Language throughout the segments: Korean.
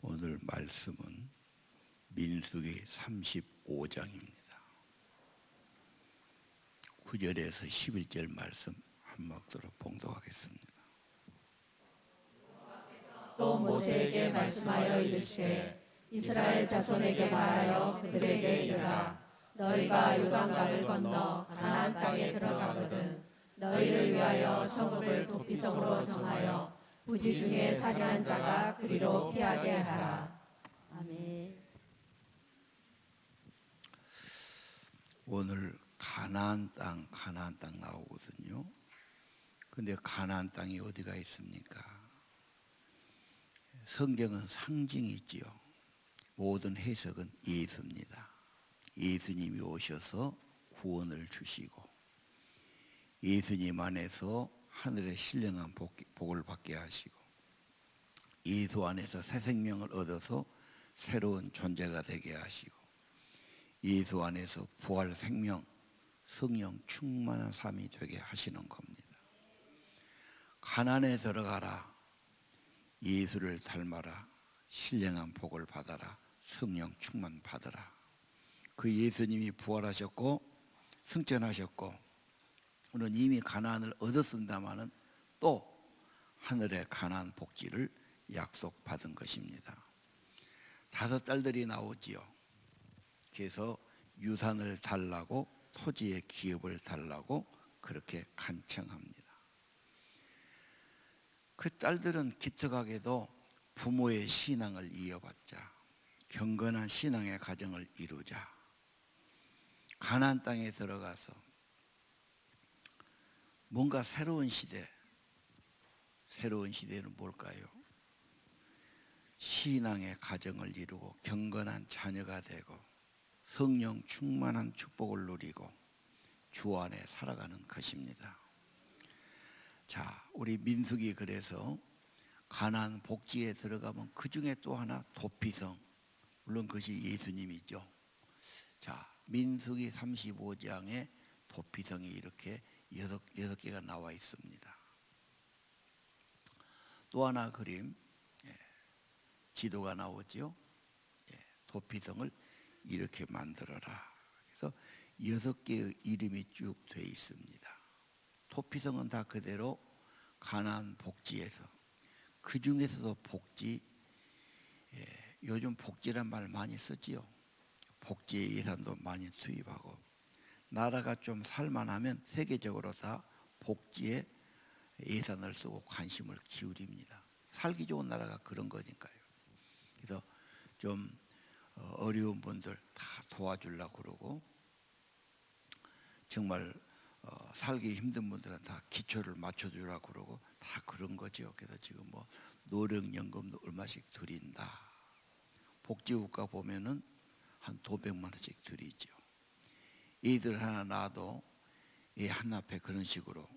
오늘 말씀은 민수기 35장입니다. 9절에서 11절 말씀 한목도로 봉독하겠습니다. 또 모세에게 말씀하여 이르시되 이스라엘 자손에게 말하여 그들에게 이르라. 너희가 요단강을 건너 가나안 땅에 들어가거든 너희를 위하여 성읍을 도피성으로 정하여 부지 중에 살인한 자가 그리로 피하게 하라. 아멘. 오늘 가나안 땅 나오거든요. 근데 가나안 땅이 어디가 있습니까? 성경은 상징이 있지요. 모든 해석은 예수입니다. 예수님이 오셔서 구원을 주시고 예수님 안에서 하늘의 신령한 복을 받게 하시고 예수 안에서 새 생명을 얻어서 새로운 존재가 되게 하시고 예수 안에서 부활 생명 성령 충만한 삶이 되게 하시는 겁니다. 가나안에 들어가라. 예수를 닮아라. 신령한 복을 받아라. 성령 충만 받아라. 그 예수님이 부활하셨고 승천하셨고 우리는 이미 가나안을 얻었습니다마는 또 하늘의 가나안 복지를 약속받은 것입니다. 5 딸들이 나오지요. 그래서 유산을 달라고 토지의 기업을 달라고 그렇게 간청합니다. 그 딸들은 기특하게도 부모의 신앙을 이어받자 경건한 신앙의 가정을 이루자 가나안 땅에 들어가서 뭔가 새로운 시대는 뭘까요? 신앙의 가정을 이루고 경건한 자녀가 되고 성령 충만한 축복을 누리고 주 안에 살아가는 것입니다. 자, 우리 민수기 그래서 가나안 복지에 들어가면 그 중에 또 하나 도피성, 물론 그것이 예수님이죠. 자, 민수기 35장에 도피성이 이렇게 6개가 나와 있습니다. 또 하나 그림, 지도가 나오죠. 도피성을 이렇게 만들어라. 그래서 6개의 이름이 쭉 되어 있습니다. 도피성은 다 그대로 가나안 복지에서 그 중에서도 복지, 요즘 복지란 말 많이 쓰지요. 복지의 예산도 많이 투입하고 나라가 좀 살만하면 세계적으로 다 복지에 예산을 쓰고 관심을 기울입니다. 살기 좋은 나라가 그런 거니까요. 그래서 좀 어려운 분들 다 도와주려고 그러고 정말 살기 힘든 분들은 다 기초를 맞춰주려고 그러고 다 그런 거죠. 그래서 지금 뭐 노령연금도 얼마씩 드린다. 복지국가 보면은 한 200만 원씩 드리죠. 애들 하나 낳아도 애 하나 앞에 그런 식으로.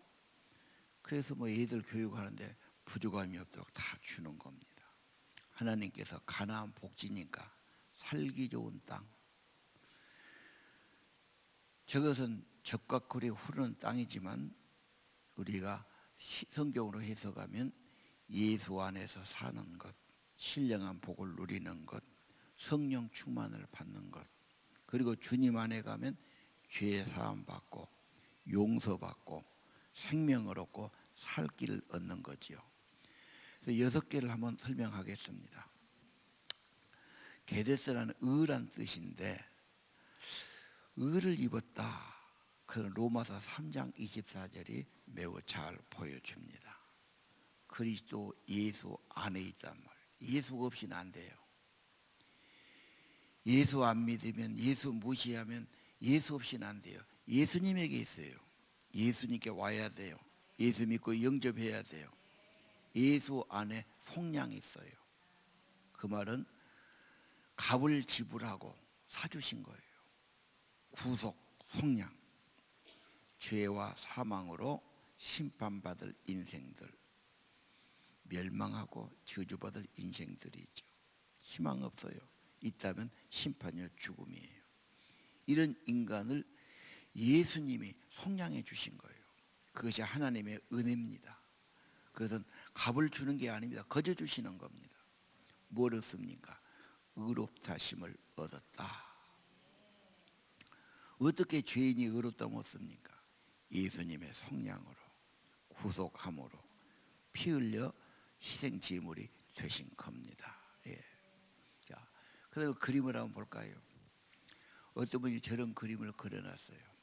그래서 뭐 애들 교육하는데 부족함이 없도록 다 주는 겁니다. 하나님께서 가나안 복지니까 살기 좋은 땅. 저것은 적과 꿀이 흐르는 땅이지만 우리가 성경으로 해석하면 예수 안에서 사는 것, 신령한 복을 누리는 것, 성령 충만을 받는 것, 그리고 주님 안에 가면 죄 사함 받고 용서받고 생명을 얻고 살 길을 얻는 거지요. 그래서 6개를 한번 설명하겠습니다. 게데스라는 의란 뜻인데 의를 입었다. 그런 로마서 3장 24절이 매우 잘 보여줍니다. 그리스도 예수 안에 있단 말이에요. 예수 없이는 안 돼요. 예수 안 믿으면 예수 무시하면 예수 없이는 안 돼요. 예수님에게 있어요. 예수님께 와야 돼요. 예수 믿고 영접해야 돼요. 예수 안에 속량이 있어요. 그 말은 값을 지불하고 사주신 거예요. 구속, 속량. 죄와 사망으로 심판받을 인생들, 멸망하고 저주받을 인생들이죠. 희망 없어요. 있다면 심판이요 죽음이에요. 이런 인간을 예수님이 속량해 주신 거예요. 그것이 하나님의 은혜입니다. 그것은 값을 주는 게 아닙니다. 거저 주시는 겁니다. 뭘 얻습니까? 의롭다심을 얻었다. 어떻게 죄인이 의롭다면 얻습니까? 예수님의 성량으로, 구속함으로, 피 흘려 희생 제물이 되신 겁니다. 예. 자, 그다음에 그림을 한번 볼까요? 어떤 분이 저런 그림을 그려놨어요.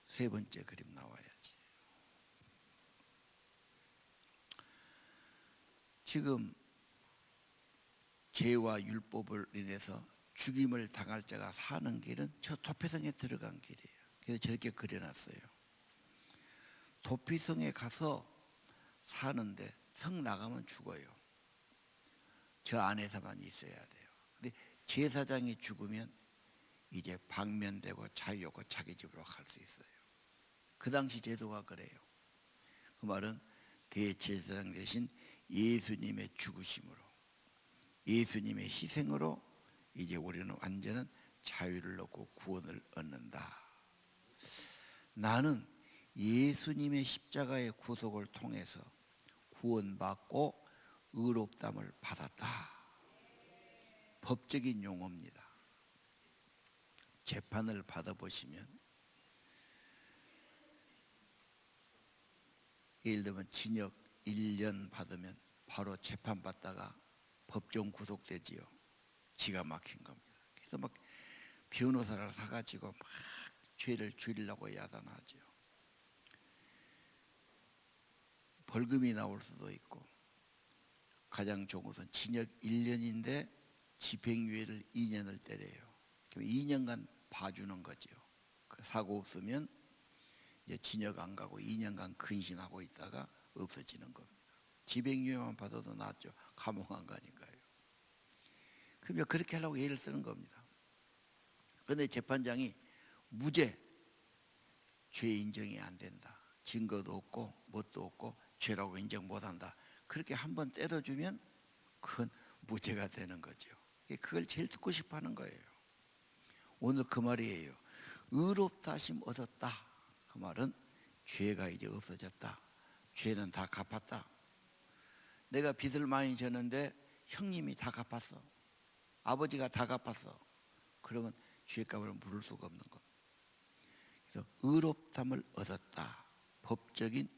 세 번째 그림 나와야지. 지금 죄와 율법을 인해서 죽임을 당할 자가 사는 길은 저 도피성에 들어간 길이에요. 그래서 저렇게 그려놨어요. 도피성에 가서 사는데 성 나가면 죽어요. 저 안에서만 있어야 돼요. 근데 제사장이 죽으면 이제 방면되고 자유하고 자기 집으로 갈 수 있어요. 그 당시 제도가 그래요. 그 말은 대제사장 대신 예수님의 죽으심으로, 예수님의 희생으로 이제 우리는 완전한 자유를 얻고 구원을 얻는다. 나는 예수님의 십자가의 구속을 통해서 구원받고 의롭담을 받았다. 법적인 용어입니다. 재판을 받아보시면 예를 들면 징역 1년 받으면 바로 재판받다가 법정 구속되지요. 기가 막힌 겁니다. 그래서 막 변호사를 사가지고 막 죄를 줄이려고 야단하죠. 벌금이 나올 수도 있고, 가장 좋은 것은 징역 1년인데 집행유예를 2년을 때려요. 그럼 2년간 봐주는 거죠. 그 사고 없으면 이제 징역 안 가고 2년간 근신하고 있다가 없어지는 겁니다. 집행유예만 받아도 낫죠. 감옥 안 가니까요. 그러면 그렇게 하려고 예를 쓰는 겁니다. 그런데 재판장이 무죄, 죄 인정이 안 된다. 증거도 없고 뭣도 없고 죄라고 인정 못한다. 그렇게 한번 때려주면 그건 무죄가 되는 거죠. 그걸 제일 듣고 싶어 하는 거예요. 오늘 그 말이에요. 의롭다 하심 얻었다. 그 말은 죄가 이제 없어졌다. 죄는 다 갚았다. 내가 빚을 많이 졌는데 형님이 다 갚았어. 아버지가 다 갚았어. 그러면 죄값을 물을 수가 없는 겁니다. 그래서 의롭담을 얻었다. 법적인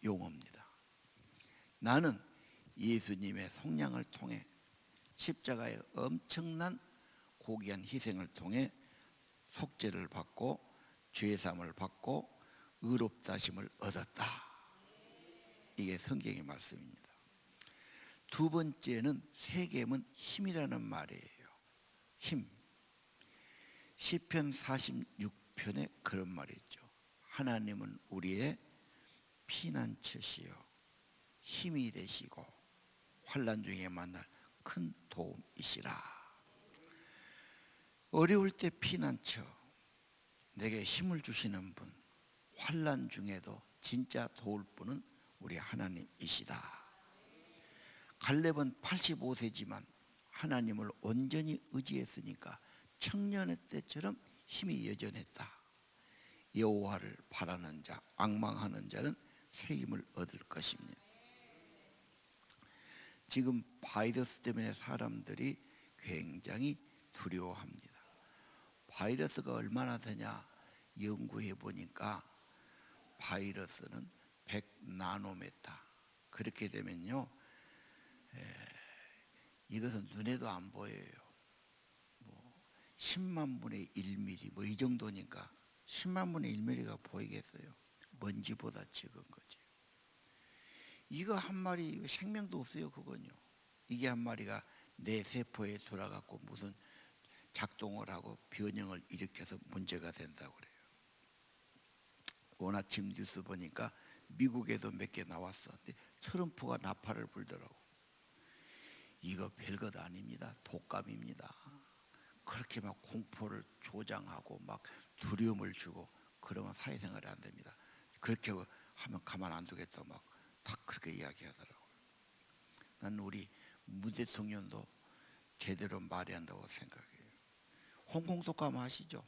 용어입니다. 나는 예수님의 속량을 통해 십자가의 엄청난 고귀한 희생을 통해 속죄를 받고 죄사함을 받고 의롭다심을 얻었다. 이게 성경의 말씀입니다. 두 번째는 세겜은 힘이라는 말이에요. 힘. 시편 46편에 그런 말이 있죠. 하나님은 우리의 피난처시요 힘이 되시고 환난 중에 만날 큰 도움이시라. 어려울 때 피난처, 내게 힘을 주시는 분, 환난 중에도 진짜 도울 분은 우리 하나님이시다. 갈렙은 85세지만 하나님을 온전히 의지했으니까 청년의 때처럼 힘이 여전했다. 여호와를 바라는 자, 앙망하는 자는 새 힘을 얻을 것입니다. 지금 바이러스 때문에 사람들이 굉장히 두려워합니다. 바이러스가 얼마나 되냐 연구해 보니까 바이러스는 100나노메타. 그렇게 되면요, 이것은 눈에도 안 보여요. 10만 분의 1mm 뭐 이 정도니까 10만 분의 1mm가 보이겠어요? 먼지보다 적은 거지. 이거 한 마리 생명도 없어요. 그건요. 이게 한 마리가 내 세포에 돌아가고 무슨 작동을 하고 변형을 일으켜서 문제가 된다고 그래요. 오늘 아침 뉴스 보니까 미국에도 몇 개 나왔어. 근데 트럼프가 나팔을 불더라고. 이거 별것 아닙니다. 독감입니다. 그렇게 막 공포를 조장하고 막 두려움을 주고 그러면 사회생활이 안 됩니다. 그렇게 하면 가만 안 두겠다 막 딱 그렇게 이야기하더라고요. 나는 우리 문 대통령도 제대로 말해야 한다고 생각해요. 홍콩 독감 아시죠?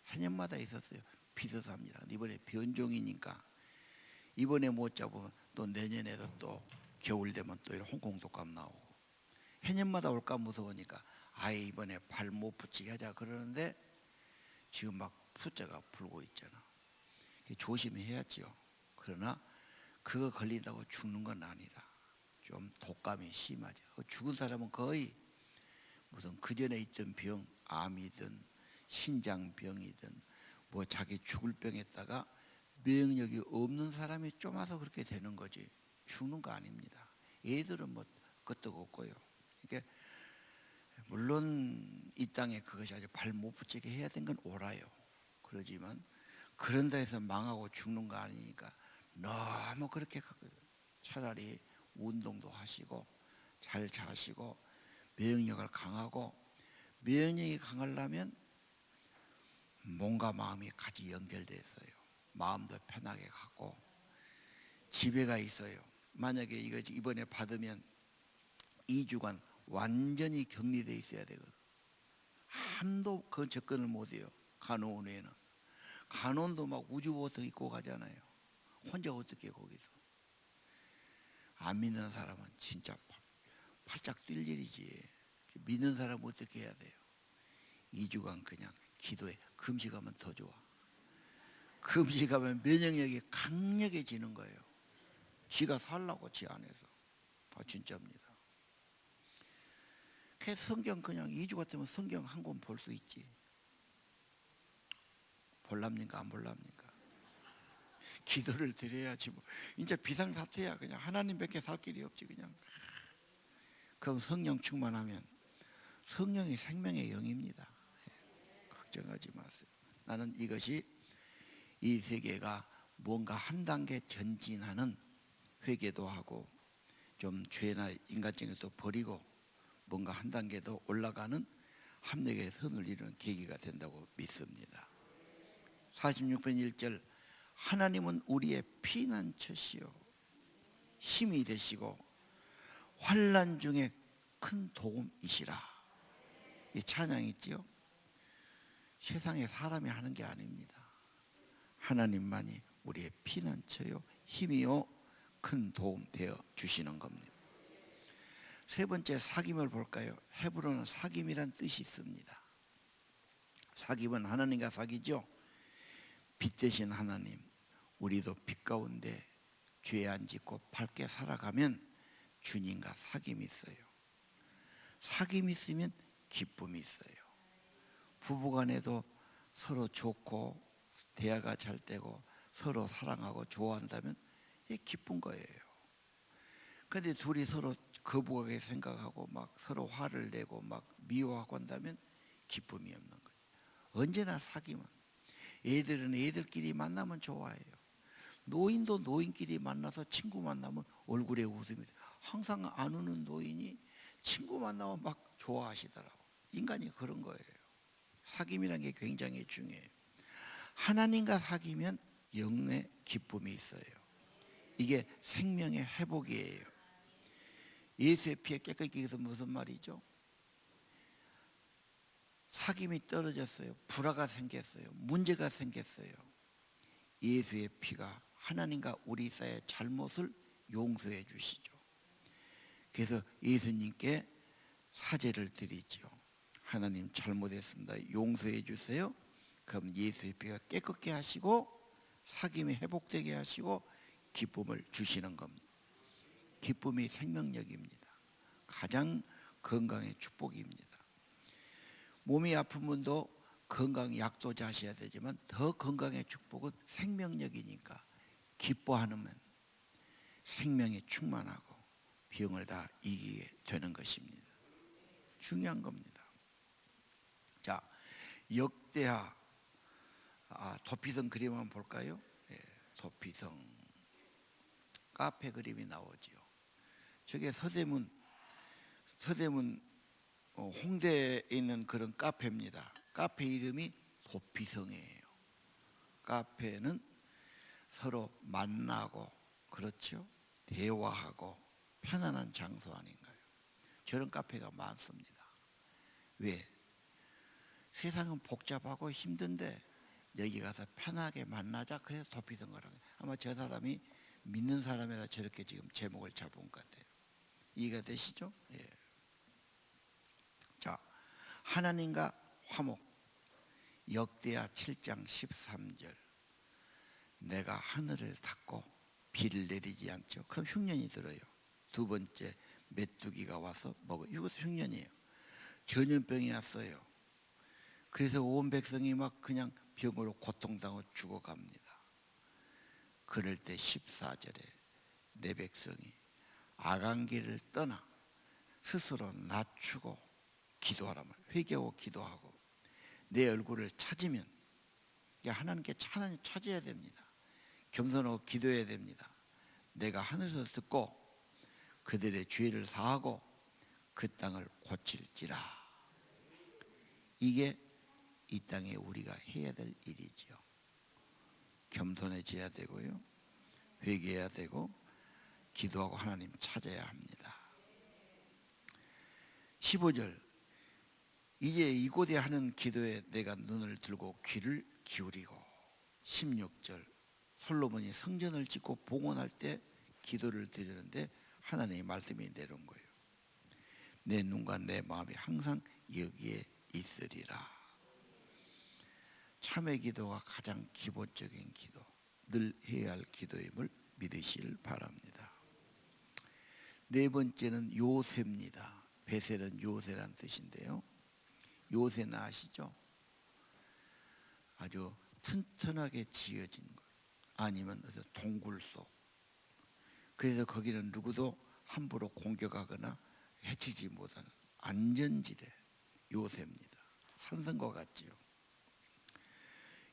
해년마다 있었어요. 비서서 합니다. 이번에 변종이니까 이번에 못 잡으면 또 내년에도 또 겨울 되면 또 이런 홍콩 독감 나오고 해년마다 올까 무서우니까 아예 이번에 발 못 붙이게 하자 그러는데 지금 막 숫자가 불고 있잖아. 조심해야지요. 그러나 그거 걸린다고 죽는 건 아니다. 좀 독감이 심하죠. 죽은 사람은 거의 무슨 그 전에 있던 병, 암이든 신장병이든 뭐 자기 죽을 병에다가 면역력이 없는 사람이 좀 와서 그렇게 되는 거지 죽는 거 아닙니다. 얘들은 뭐 끄떡 없고요. 그러니까 물론 이 땅에 그것이 아주 발 못 붙이게 해야 된 건 옳아요. 그러지만 그런다 해서 망하고 죽는 거 아니니까 너무 그렇게 차라리 운동도 하시고 잘 자시고 면역력을 강하고 면역이 강하려면 몸과 마음이 같이 연결돼 있어요. 마음도 편하게 갖고 집에가 있어요. 만약에 이거 이번에 받으면 2주간 완전히 격리돼 있어야 되거든. 한도 그 접근을 못해요. 간호원에는 간호원도 막 우주보호등 입고 가잖아요. 혼자 어떻게 거기서. 안 믿는 사람은 진짜 팔짝 뛸 일이지. 믿는 사람은 어떻게 해야 돼요? 2주간 그냥 기도해. 금식하면 더 좋아. 금식하면 면역력이 강력해지는 거예요. 지가 살라고 지 안에서. 진짜입니다. 성경 그냥 2주 같으면 성경 한 권 볼 수 있지. 볼랍니까 안 볼랍니까? 기도를 드려야지 뭐. 이제 비상사태야. 그냥 하나님밖에 살 길이 없지 그냥. 그럼 성령 충만하면 성령이 생명의 영입니다. 걱정하지 마세요. 나는 이것이 이 세계가 뭔가 한 단계 전진하는 회개도 하고 좀 죄나 인간적인 도 버리고 뭔가 한 단계 더 올라가는 합력의 선을 이루는 계기가 된다고 믿습니다. 46편 1절 하나님은 우리의 피난처시요 힘이 되시고 환난 중에 큰 도움이시라. 이 찬양 있지요? 세상에 사람이 하는 게 아닙니다. 하나님만이 우리의 피난처요 힘이요 큰 도움 되어 주시는 겁니다. 세 번째 사귐을 볼까요? 헤브론은 사귐이란 뜻이 있습니다. 사귐은 하나님과 사귀죠. 빛 대신 하나님, 우리도 빛 가운데 죄 안 짓고 밝게 살아가면 주님과 사귐이 있어요. 사귐이 있으면 기쁨이 있어요. 부부간에도 서로 좋고 대화가 잘 되고 서로 사랑하고 좋아한다면 이게 기쁜 거예요. 그런데 둘이 서로 거부하게 생각하고 막 서로 화를 내고 막 미워하고 한다면 기쁨이 없는 거예요. 언제나 사귐은 애들은 애들끼리 만나면 좋아해요. 노인도 노인끼리 만나서 친구 만나면 얼굴에 웃음이 항상 안 우는 노인이 친구 만나면 막 좋아하시더라고. 인간이 그런 거예요. 사귐이라는 게 굉장히 중요해요. 하나님과 사귀면 영의 기쁨이 있어요. 이게 생명의 회복이에요. 예수의 피에 깨끗게 해서 무슨 말이죠? 사귐이 떨어졌어요. 불화가 생겼어요. 문제가 생겼어요. 예수의 피가 하나님과 우리 사이의 잘못을 용서해 주시죠. 그래서 예수님께 사죄를 드리죠. 하나님 잘못했습니다. 용서해 주세요. 그럼 예수의 피가 깨끗게 하시고 사귐이 회복되게 하시고 기쁨을 주시는 겁니다. 기쁨이 생명력입니다. 가장 건강의 축복입니다. 몸이 아픈 분도 건강 약도 자셔야 되지만 더 건강의 축복은 생명력이니까 기뻐하면 생명이 충만하고 병을 다 이기게 되는 것입니다. 중요한 겁니다. 자, 역대하 도피성 그림 한번 볼까요? 네, 도피성 카페 그림이 나오지요. 저게 서대문 홍대에 있는 그런 카페입니다. 카페 이름이 도피성이에요. 카페는 서로 만나고 그렇죠? 대화하고 편안한 장소 아닌가요? 저런 카페가 많습니다. 왜? 세상은 복잡하고 힘든데 여기 가서 편하게 만나자. 그래서 도피성 거라고. 아마 저 사람이 믿는 사람이라 저렇게 지금 제목을 잡은 것 같아요. 이해가 되시죠? 예. 자, 하나님과 화목. 역대하 7장 13절. 내가 하늘을 닫고 비를 내리지 않죠. 그럼 흉년이 들어요. 두 번째, 메뚜기가 와서 먹어요. 이것도 흉년이에요. 전염병이 왔어요. 그래서 온 백성이 막 그냥 병으로 고통당하고 죽어갑니다. 그럴 때 14절에 내 백성이 악한 길을 떠나 스스로 낮추고 기도하라 말. 회개하고 기도하고 내 얼굴을 찾으면, 하나님 찾아야 됩니다. 겸손하고 기도해야 됩니다. 내가 하늘에서 듣고 그들의 죄를 사하고 그 땅을 고칠지라. 이게 이 땅에 우리가 해야 될 일이지요. 겸손해져야 되고요, 회개해야 되고 기도하고 하나님 찾아야 합니다. 15절, 이제 이곳에 하는 기도에 내가 눈을 들고 귀를 기울이고. 16절, 솔로몬이 성전을 짓고 봉헌할 때 기도를 드리는데 하나님의 말씀이 내려온 거예요. 내 눈과 내 마음이 항상 여기에 있으리라. 참회 기도가 가장 기본적인 기도, 늘 해야 할 기도임을 믿으시길 바랍니다. 네 번째는 요새입니다. 베셀은 요새란 뜻인데요, 요새는 아시죠? 아주 튼튼하게 지어진 것, 아니면 동굴 속. 그래서 거기는 누구도 함부로 공격하거나 해치지 못하는 안전지대, 요새입니다. 산성과 같지요.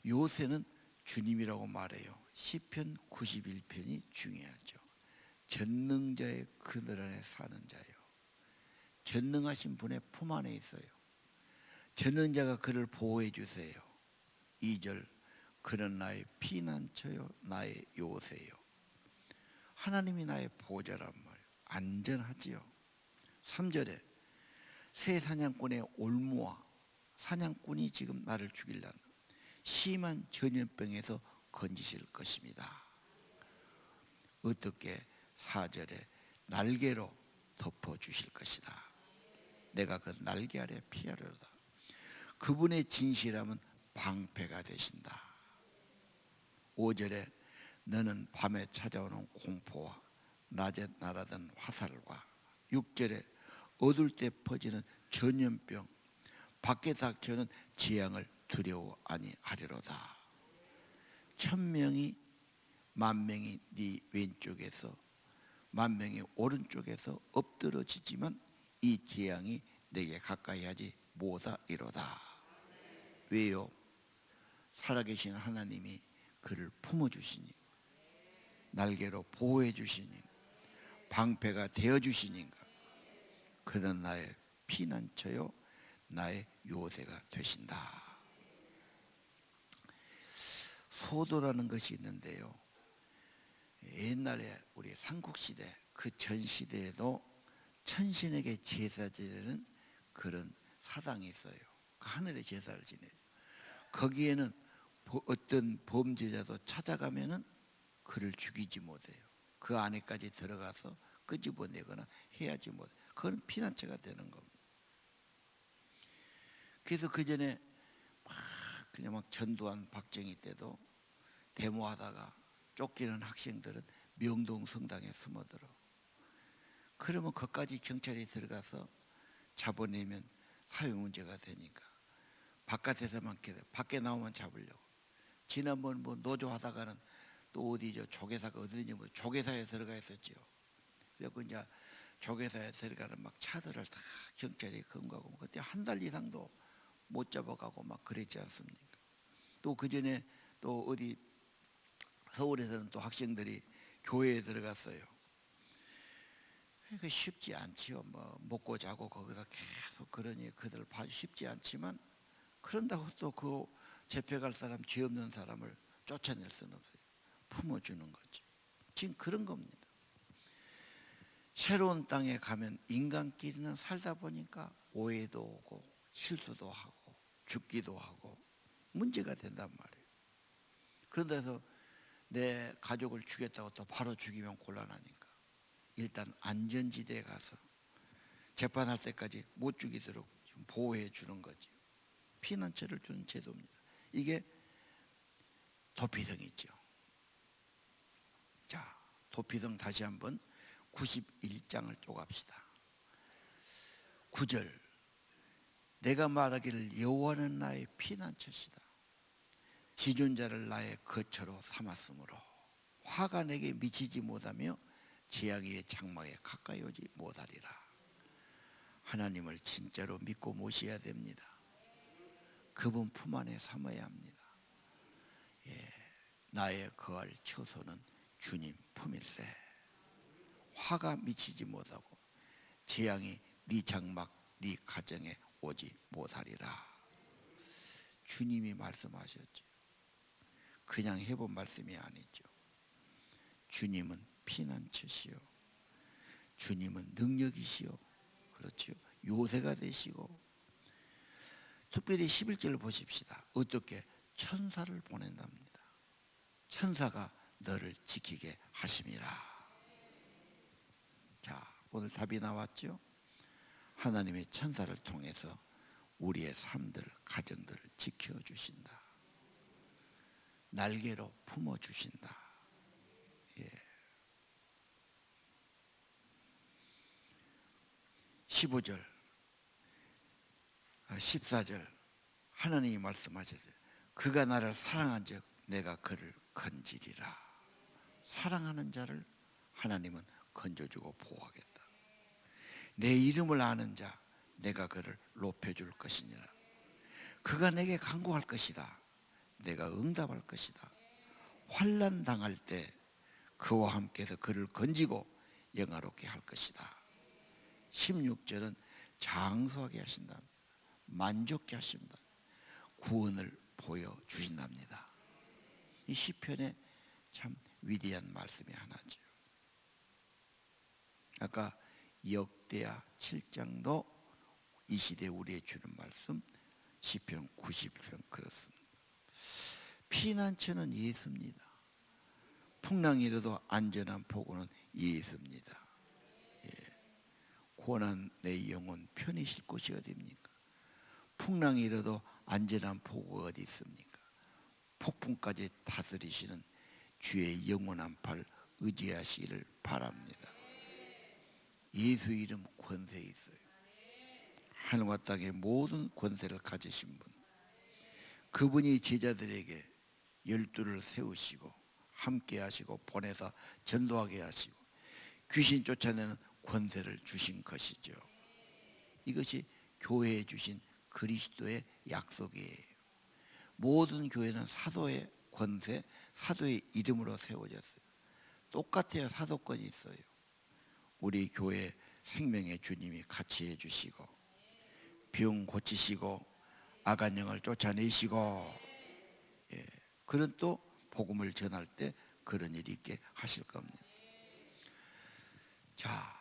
요새는 주님이라고 말해요. 시편 91편이 중요하죠. 전능자의 그늘 안에 사는 자요. 전능하신 분의 품 안에 있어요. 전능자가 그를 보호해 주세요. 2절, 그는 나의 피난처요 나의 요새요. 하나님이 나의 보호자란 말이에요. 안전하지요. 3절에 새 사냥꾼의 올무와 사냥꾼이 지금 나를 죽이려는 심한 전염병에서 건지실 것입니다. 어떻게? 4절에 날개로 덮어주실 것이다. 내가 그 날개 아래 피하리로다. 그분의 진실함은 방패가 되신다. 5절에 너는 밤에 찾아오는 공포와 낮에 날아든 화살과, 6절에 어두울 때 퍼지는 전염병, 밖에 닥쳐오는 재앙을 두려워 아니하리로다. 1000명이 10,000명이 네 왼쪽에서 10,000명이 오른쪽에서 엎드러지지만 이 재앙이 내게 가까이 하지 못하리로다. 왜요? 살아계신 하나님이 그를 품어주시니, 날개로 보호해 주시니, 방패가 되어 주시니까 그는 나의 피난처요 나의 요새가 되신다. 소도라는 것이 있는데요, 옛날에 우리 삼국시대 그 전시대에도 천신에게 제사 지내는 그런 사당이 있어요. 하늘에 제사를 지내요. 거기에는 어떤 범죄자도 찾아가면은 그를 죽이지 못해요. 그 안에까지 들어가서 끄집어내거나 해야지 못해요. 그건 피난처가 되는 겁니다. 그래서 그 전에 그냥 막 전두환 박정희 때도 데모하다가 쫓기는 학생들은 명동 성당에 숨어들어. 그러면 거기까지 경찰이 들어가서 잡아내면 사회 문제가 되니까 바깥에서만 밖에 나오면 잡으려고. 지난번 뭐 노조하다가는 또 어디 조계사가 어디든지 뭐 조계사에 들어가 있었죠. 그래서 이제 조계사에 들어가는 막 차들을 다 경찰이 검거하고 그때 한 달 이상도 못 잡아가고 막 그랬지 않습니까? 또 그 전에 또 어디 서울에서는 또 학생들이 교회에 들어갔어요. 그 쉽지 않지요. 뭐 먹고 자고 거기서 계속 그러니 그들 봐주 쉽지 않지만, 그런다고 또 그 잡혀갈 사람, 죄 없는 사람을 쫓아낼 수는 없어요. 품어주는 거지. 지금 그런 겁니다. 새로운 땅에 가면 인간끼리는 살다 보니까 오해도 오고 실수도 하고 죽기도 하고 문제가 된단 말이에요. 그런데서 내 가족을 죽였다고 또 바로 죽이면 곤란하니까 일단 안전지대에 가서 재판할 때까지 못 죽이도록 지금 보호해 주는 거지요. 피난처를 주는 제도입니다. 이게 도피등이죠. 자, 도피등 다시 한번 91장을 쪼갑시다. 9절, 내가 말하기를 여호와는 나의 피난처시다. 지존자를 나의 거처로 삼았으므로 화가 내게 미치지 못하며 재앙의 장막에 가까이 오지 못하리라. 하나님을 진짜로 믿고 모셔야 됩니다. 그분 품 안에 삼아야 합니다. 나의 거할 처소는 주님 품일세. 화가 미치지 못하고 재앙이 네 장막 네 가정에 오지 못하리라. 주님이 말씀하셨죠. 그냥 해본 말씀이 아니죠. 주님은 피난처시요, 주님은 능력이시요, 그렇죠, 요새가 되시고, 특별히 11절을 보십시다. 어떻게 천사를 보낸답니다. 천사가 너를 지키게 하심이라. 자, 오늘 답이 나왔죠. 하나님의 천사를 통해서 우리의 삶들, 가정들을 지켜주신다. 날개로 품어주신다. 15절, 14절 하나님이 말씀하셨어요. 그가 나를 사랑한 즉 내가 그를 건지리라. 사랑하는 자를 하나님은 건져주고 보호하겠다. 내 이름을 아는 자 내가 그를 높여줄 것이니라. 그가 내게 간구할 것이다. 내가 응답할 것이다. 환난 당할 때 그와 함께서 그를 건지고 영화롭게 할 것이다. 16절은 장수하게 하신답니다. 만족케 하십니다. 구원을 보여주신답니다. 이 시편에 참 위대한 말씀이 하나죠. 아까 역대하 7장도 이 시대에 우리에 주는 말씀, 시편 90편 그렇습니다. 피난처는 예수입니다. 풍랑이 일어도 안전한 포구는 예수입니다. 고난 내 영혼 편히 쉴 곳이 어디입니까? 풍랑이 일어도 안전한 포구가 어디 있습니까? 폭풍까지 다스리시는 주의 영원한 팔 의지하시기를 바랍니다. 예수 이름 권세 있어요. 하늘과 땅의 모든 권세를 가지신 분, 그분이 제자들에게 12를 세우시고 함께 하시고 보내서 전도하게 하시고 귀신 쫓아내는 권세를 주신 것이죠. 이것이 교회에 주신 그리스도의 약속이에요. 모든 교회는 사도의 권세, 사도의 이름으로 세워졌어요. 똑같아요. 사도권이 있어요. 우리 교회 생명의 주님이 같이 해주시고 병 고치시고 악한 영을 쫓아내시고, 그런 또 복음을 전할 때 그런 일이 있게 하실 겁니다. 자,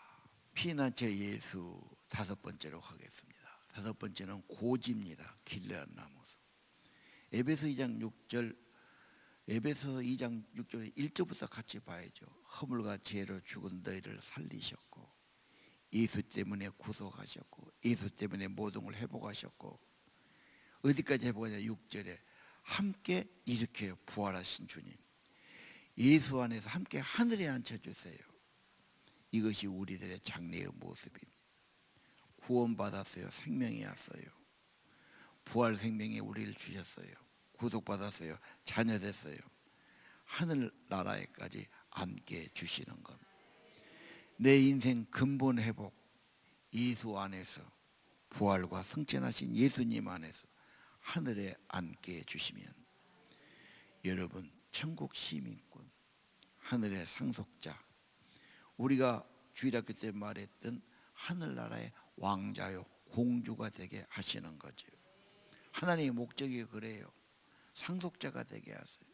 피난처 예수 다섯 번째로 하겠습니다. 다섯 번째는 고지입니다. 길르앗 나무서. 에베소 2장 6절, 에베소 2장 6절 1절부터 같이 봐야죠. 허물과 죄로 죽은 너희를 살리셨고 예수 때문에 구속하셨고 예수 때문에 모든 걸 회복하셨고, 어디까지 회복하냐? 6절에 함께 일으켜 부활하신 주님, 예수 안에서 함께 하늘에 앉혀주세요. 이것이 우리들의 장래의 모습입니다. 구원받았어요. 생명이 왔어요. 부활 생명에 우리를 주셨어요. 구속받았어요. 자녀 됐어요. 하늘나라에까지 함께 주시는 겁니다. 내 인생 근본 회복, 예수 안에서 부활과 승천하신 예수님 안에서 하늘에 앉게 해주시면, 여러분 천국 시민권, 하늘의 상속자, 우리가 주일학교 때 말했던 하늘나라의 왕자요 공주가 되게 하시는 거죠. 하나님의 목적이 그래요. 상속자가 되게 하세요.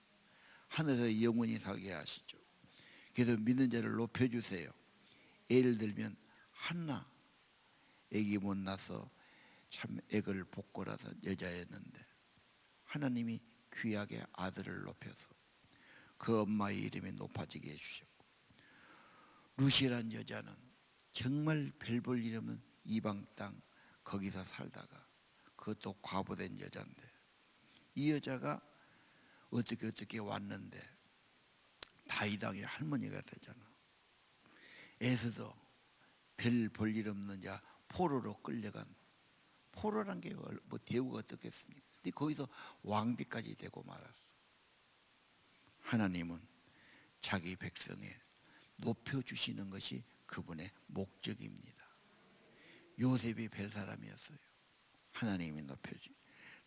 하늘에서 영원히 살게 하시죠. 그래서 믿는 자를 높여주세요. 예를 들면 한나, 애기 못 낳아서 참 애를 복고라서 여자였는데 하나님이 귀하게 아들을 높여서 그 엄마의 이름이 높아지게 해주셨고, 루시라는 여자는 정말 별 볼 일 없는 이방 땅 거기서 살다가, 그것도 과부된 여자인데, 이 여자가 어떻게 왔는데 다윗 왕의 할머니가 되잖아. 에서도 별 볼 일 없는 자 포로로 끌려간, 포로란 게 뭐 대우가 어떻겠습니까? 근데 거기서 왕비까지 되고 말았어. 하나님은 자기 백성에 높여주시는 것이 그분의 목적입니다. 요셉이 별 사람이었어요. 하나님이 높여주.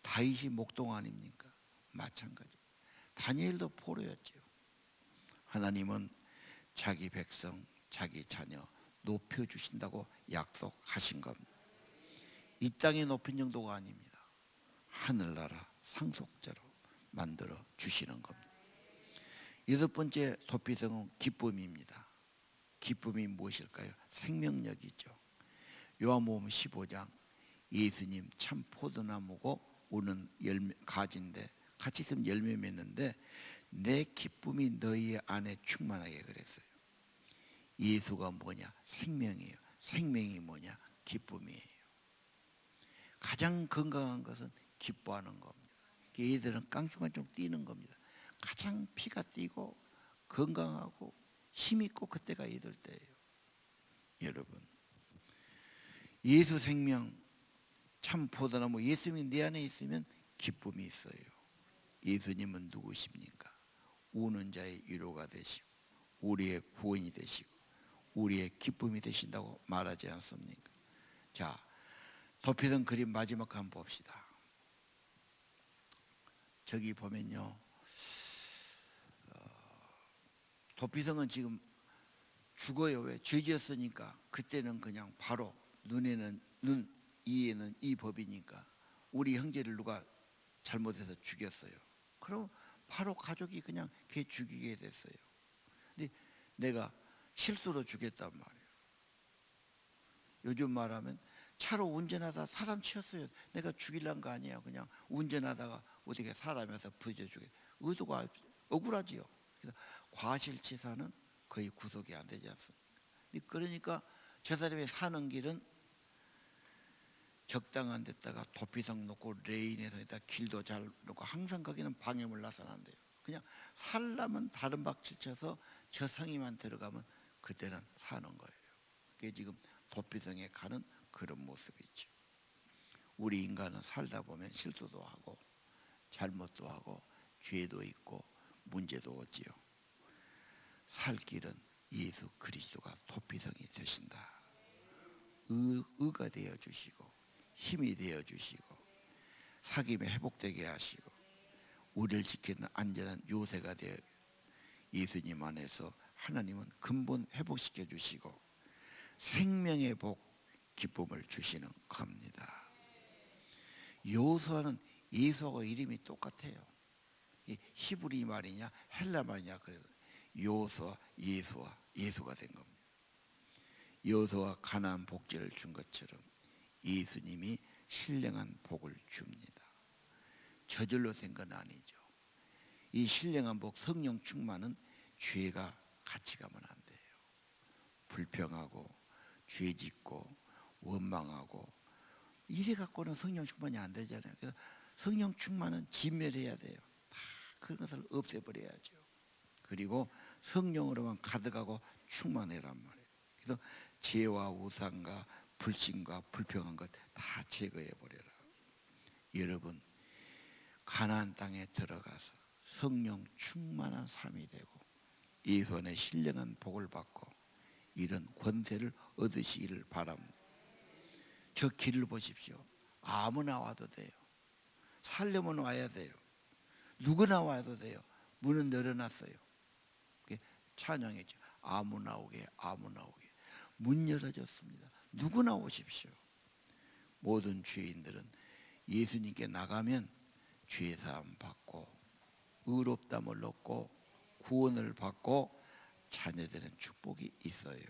다윗이 목동 아닙니까? 마찬가지. 다니엘도 포로였죠. 하나님은 자기 백성, 자기 자녀 높여주신다고 약속하신 겁니다. 이 땅에 높인 정도가 아닙니다. 하늘나라 상속자로 만들어 주시는 겁니다. 여덟 번째 도피성은 기쁨입니다. 기쁨이 무엇일까요? 생명력이죠. 요한복음 15장, 예수님 참 포도나무고 우는 가지인데 같이 있으면 열매 맺는데 내 기쁨이 너희 안에 충만하게 그랬어요. 예수가 뭐냐? 생명이에요. 생명이 뭐냐? 기쁨이에요. 가장 건강한 것은 기뻐하는 겁니다. 얘들은 깡충깡충 뛰는 겁니다. 가장 피가 뛰고 건강하고 힘있고 그때가 얘들 때예요. 여러분, 예수 생명 참 포도나무, 예수님이 내 안에 있으면 기쁨이 있어요. 예수님은 누구십니까? 우는 자의 위로가 되시고 우리의 구원이 되시고 우리의 기쁨이 되신다고 말하지 않습니까? 자, 도피성 그림 마지막 한번 봅시다. 저기 보면요, 도피성은 지금 죽어요. 왜? 죄 지었으니까. 그때는 그냥 바로 눈에는 눈, 이에는 이 법이니까 우리 형제를 누가 잘못해서 죽였어요. 그럼 바로 가족이 그냥 걔 죽이게 됐어요. 근데 내가 실수로 죽였단 말이에요. 요즘 말하면 차로 운전하다 사람 치였어요. 내가 죽이려는 거 아니야. 그냥 운전하다가 어떻게 사람에서 부딪혀 죽여. 의도가 억울하지요. 그래서 과실치사는 거의 구속이 안 되지 않습니까? 그러니까 저 사람이 사는 길은 적당한 데다가 도피성 놓고 레인에서 길도 잘 놓고 항상 거기는 방해물 나서는 안 돼요. 그냥 살려면 다른 박질 쳐서 저 성이만 들어가면 그때는 사는 거예요. 그게 지금 도피성에 가는 그런 모습이죠. 우리 인간은 살다 보면 실수도 하고 잘못도 하고 죄도 있고 문제도 오지요. 살 길은 예수 그리스도가 도피성이 되신다. 의가 되어 주시고 힘이 되어 주시고 사귐에 회복되게 하시고 우리를 지키는 안전한 요새가 되어 예수님 안에서 하나님은 근본 회복시켜 주시고 생명의 복, 기쁨을 주시는 겁니다. 여호수아는 예수하고 이름이 똑같아요. 히브리 말이냐 헬라 말이냐 그래서 여호수아, 예수가 된 겁니다. 여호수아가 가나안 복지를 준 것처럼 예수님이 신령한 복을 줍니다. 저절로 된 건 아니죠. 이 신령한 복, 성령 충만은 죄가 같이 가면 안 돼요. 불평하고 죄짓고 원망하고 이래 갖고는 성령 충만이 안 되잖아요. 그래서 성령 충만은 진멸해야 돼요. 다 그런 것을 없애버려야죠. 그리고 성령으로만 가득하고 충만해란 말이에요. 그래서 죄와 우상과 불신과 불평한 것 다 제거해 버려라. 여러분, 가나안 땅에 들어가서 성령 충만한 삶이 되고 예수 안에 신령한 복을 받고 이런 권세를 얻으시기를 바랍니다. 저 길을 보십시오. 아무나 와도 돼요. 살려면 와야 돼요. 누구나 와도 돼요. 문은 열어놨어요. 찬양이죠. 아무나 오게, 아무나 오게. 문 열어졌습니다. 누구나 오십시오. 모든 죄인들은 예수님께 나가면 죄사함 받고 의롭다함을 얻고 구원을 받고 자녀되는 축복이 있어요.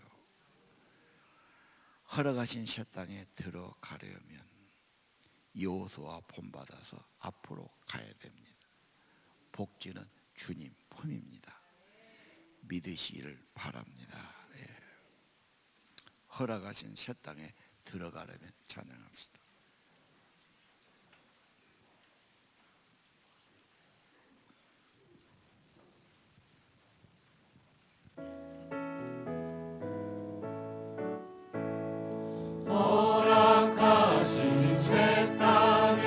허락하신 새 땅에 들어가려면 여호수아 본받아서 앞으로 가야 됩니다. 복지는 주님 품입니다. 믿으시기를 바랍니다. 예. 허락하신 새 땅에 들어가려면 찬양합시다. 허락하신 새 땅에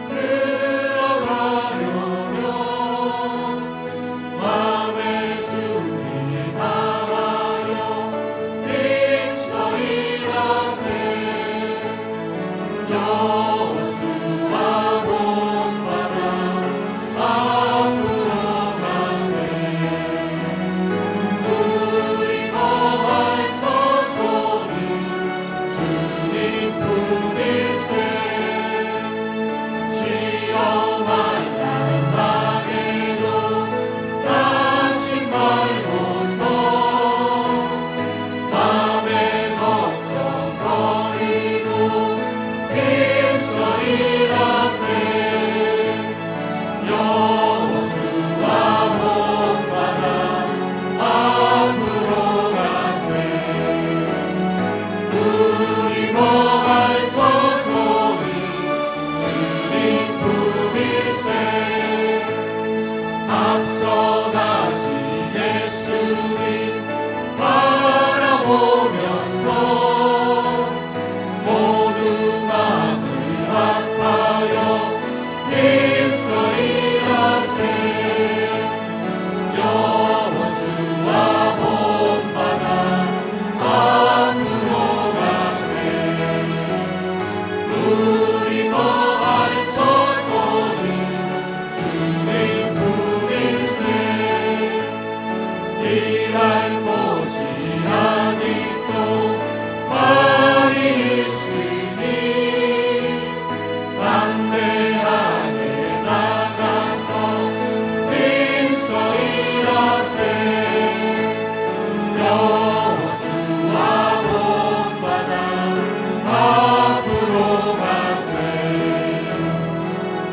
들어가려면 마음의 준비 다하여 힘써 일하세. 여호수아 온 바다 앞으로 가세. 우리 거할 서소리 주님 품일세. 시험할 날 당해도 낙심 말고서 맘에 걱정 버리고 힘써 일하세. 여호수아 온 바다 앞으로 가세. 우리 거할 저소리 주님 품일세. 앞서 가신 예수님 바라보면서 모두 마음을 합하여 힘써 일하세. 여호수아 온 바다 앞으로 가세. 우리 거할 서소리 주님 품일세. 일할 곳이 아직도 많이 있으니 담대하게 나가서 힘써 일하세. 여호수아 온 바다 앞으로 가세.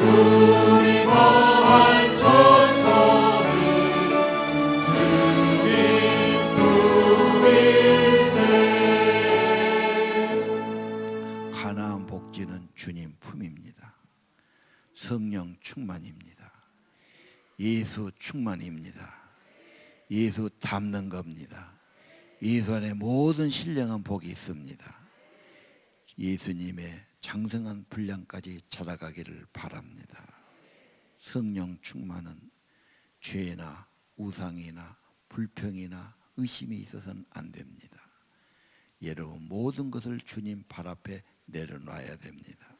우리 거할 저소리 주님 품일세. 가나안 복지는 주님 품입니다. 성령 충만입니다. 예수 충만입니다. 예수 닮는 겁니다. 예수 안에 모든 신령한 복이 있습니다. 예수님의 장성한 분량까지 찾아가기를 바랍니다. 성령 충만은 죄나 우상이나 불평이나 의심이 있어서는 안 됩니다. 여러분 모든 것을 주님 발 앞에 내려놔야 됩니다.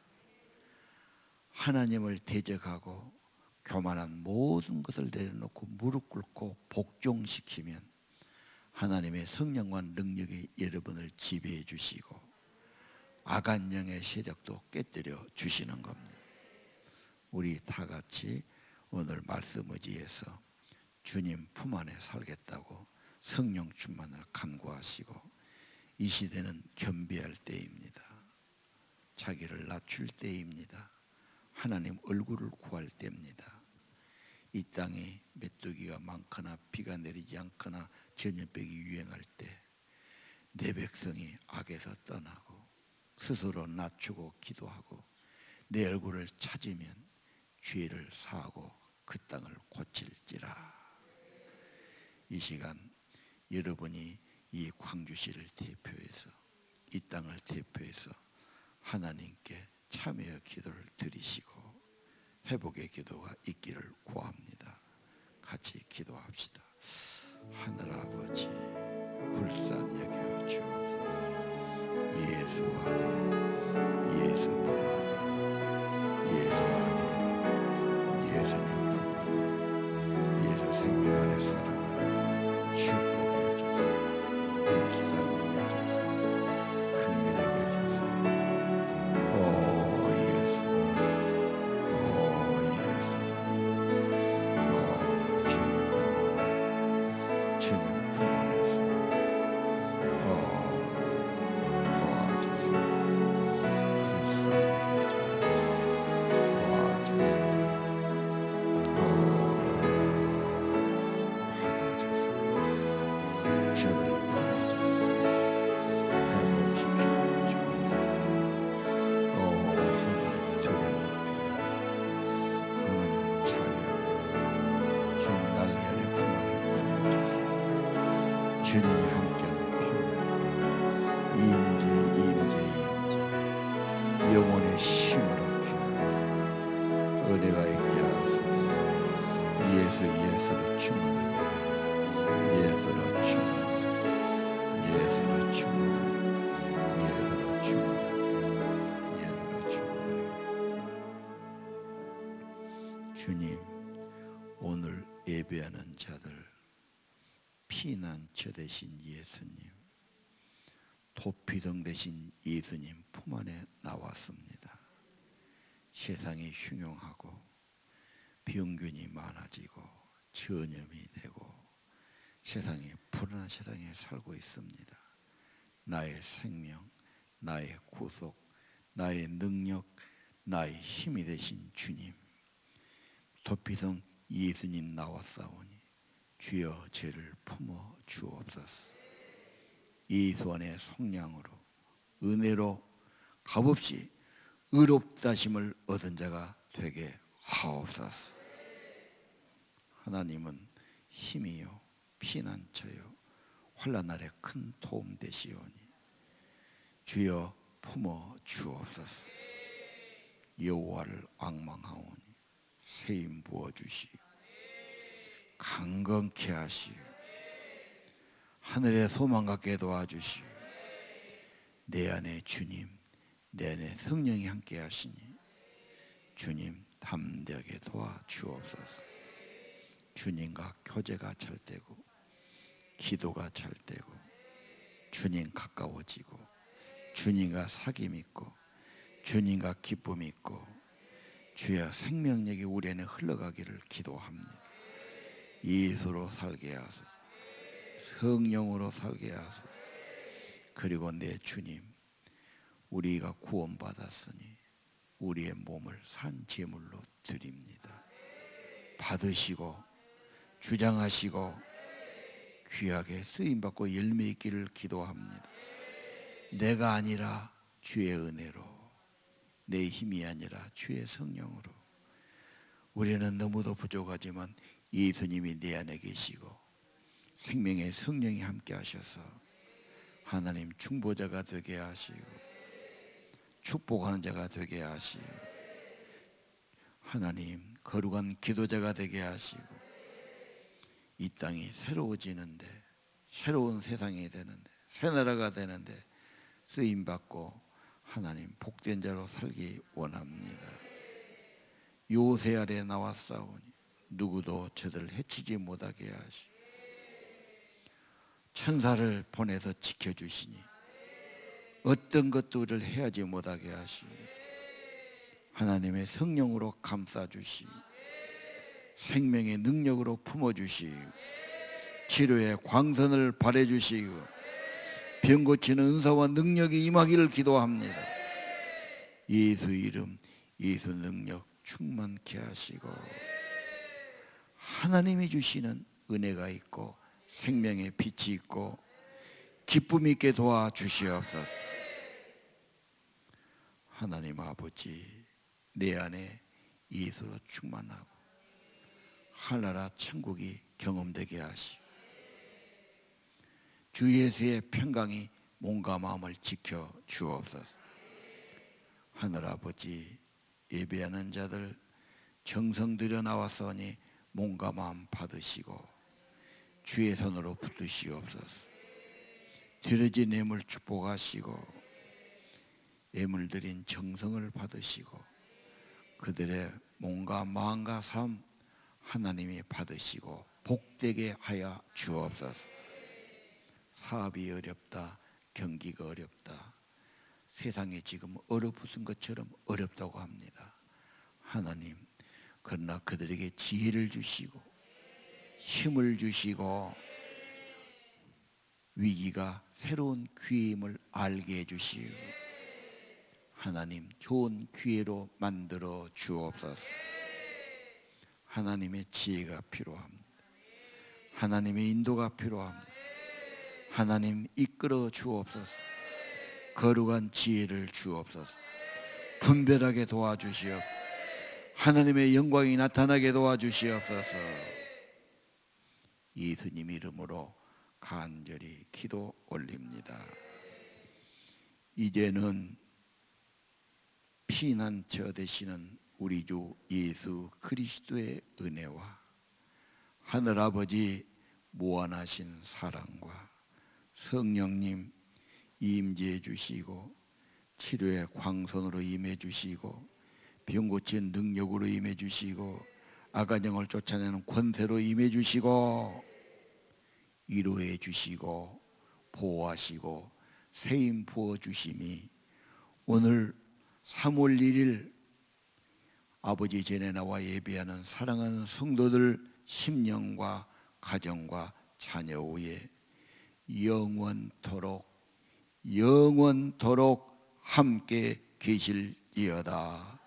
하나님을 대적하고 교만한 모든 것을 내려놓고 무릎 꿇고 복종시키면 하나님의 성령과 능력이 여러분을 지배해 주시고 악한 영의 세력도 깨뜨려 주시는 겁니다. 우리 다 같이 오늘 말씀 의지해서 주님 품 안에 살겠다고 성령 충만을 간구하시고, 이 시대는 겸비할 때입니다. 자기를 낮출 때입니다. 하나님 얼굴을 구할 때입니다. 이 땅에 메뚜기가 많거나 비가 내리지 않거나 전염병이 유행할 때 내 백성이 악에서 떠나고 스스로 낮추고 기도하고 내 얼굴을 찾으면 죄를 사하고 그 땅을 고칠지라. 이 시간 여러분이 이 광주시를 대표해서 이 땅을 대표해서 하나님께 참여 기도를 드리시고 회복의 기도가 있기를 구합니다. 같이 기도합시다. 하늘 아버지 불쌍히 여겨 주옵소서. 예수 안에 예수 품 안에 예수 안에 예수님 품 안에 예수 생명 안에 살아가 축복해 주소서. 불쌍히 여겨주소서. 긍휼하게 해주소서. 오 예수, 오 예수, 오 주님 품 안에 주님 품 안에서 도와주소서. 영혼의 힘으로 키워서 은혜가 있게 하소서. 예수로 충만하게 예수로 충만 예수로 충만 예수로 충만하게 예수로 충만하게. 주님, 오늘 예배하는 자들 피난처 되신 예수님, 도피등 되신 예수님 품 안에 나왔습니다. 세상이 흉흉하고 병균이 많아지고 전염이 되고 세상에 불안한 세상에 살고 있습니다. 나의 생명, 나의 구속, 나의 능력, 나의 힘이 되신 주님, 도피성 예수님 나왔사오니 주여 죄를 품어 주옵소서. 예수 안의 성량으로 은혜로 값없이 의롭다심을 얻은 자가 되게 하옵소서. 하나님은 힘이요 피난처요 환난 날에 큰 도움 되시오니 주여 품어 주옵소서. 여호와를 앙망하오니 세임 부어 주시오. 강건케 하시오. 하늘의 소망 갖게 도와주시오. 내 안에 주님, 내 안에 성령이 함께 하시니 주님 담대하게 도와주옵소서. 주님과 교제가 잘 되고 기도가 잘 되고 주님 가까워지고 주님과 사귐 있고 주님과 기쁨 있고 주의 생명력이 우리 안에 흘러가기를 기도합니다. 예수로 살게 하소서. 성령으로 살게 하소서. 그리고 내 주님, 우리가 구원받았으니 우리의 몸을 산 제물로 드립니다. 받으시고 주장하시고 귀하게 쓰임받고 열매 있기를 기도합니다. 내가 아니라 주의 은혜로, 내 힘이 아니라 주의 성령으로. 우리는 너무도 부족하지만 예수님이 내 안에 계시고 생명의 성령이 함께 하셔서 하나님 중보자가 되게 하시고 축복하는 자가 되게 하시고 하나님 거룩한 기도자가 되게 하시고 이 땅이 새로워지는데 새로운 세상이 되는데 새 나라가 되는데 쓰임받고 하나님 복된 자로 살기 원합니다. 요새 아래 나왔사오니 누구도 저들을 해치지 못하게 하시고 천사를 보내서 지켜주시니 어떤 것도 우리를 해하지 못하게 하시고 하나님의 성령으로 감싸주시고 생명의 능력으로 품어주시고 치료의 광선을 발해주시고 병 고치는 은사와 능력이 임하기를 기도합니다. 예수 이름 예수 능력 충만케 하시고 하나님이 주시는 은혜가 있고 생명의 빛이 있고 기쁨 있게 도와주시옵소서. 하나님 아버지, 내 안에 예수로 충만하고 하나라 천국이 경험되게 하시고 주 예수의 평강이 몸과 마음을 지켜 주옵소서. 하늘 아버지, 예배하는 자들 정성 들여 나왔으니 몸과 마음 받으시고 주의 손으로 붙드시옵소서. 드려진 예물 축복하시고 예물 드린 정성을 받으시고 그들의 몸과 마음과 삶 하나님이 받으시고 복되게 하여 주옵소서. 사업이 어렵다, 경기가 어렵다, 세상에 지금 얼어붙은 것처럼 어렵다고 합니다. 하나님, 그러나 그들에게 지혜를 주시고 힘을 주시고 위기가 새로운 기회임을 알게 해주시고 하나님 좋은 기회로 만들어 주옵소서. 하나님의 지혜가 필요합니다. 하나님의 인도가 필요합니다. 하나님 이끌어 주옵소서. 거룩한 지혜를 주옵소서. 분별하게 도와주시옵소서. 하나님의 영광이 나타나게 도와주시옵소서. 예수님 이름으로 간절히 기도 올립니다. 이제는 피난처 되시는 우리 주 예수 그리스도의 은혜와 하늘아버지 무한하신 사랑과 성령님 임재해 주시고 치료의 광선으로 임해 주시고 병 고치는 능력으로 임해 주시고 악한영을 쫓아내는 권세로 임해 주시고 위로해 주시고 보호하시고 세임 부어 주심이 오늘 3월 1일 아버지 전에 나와 예배하는 사랑하는 성도들 심령과 가정과 자녀 위에 영원토록 함께 계실지어다.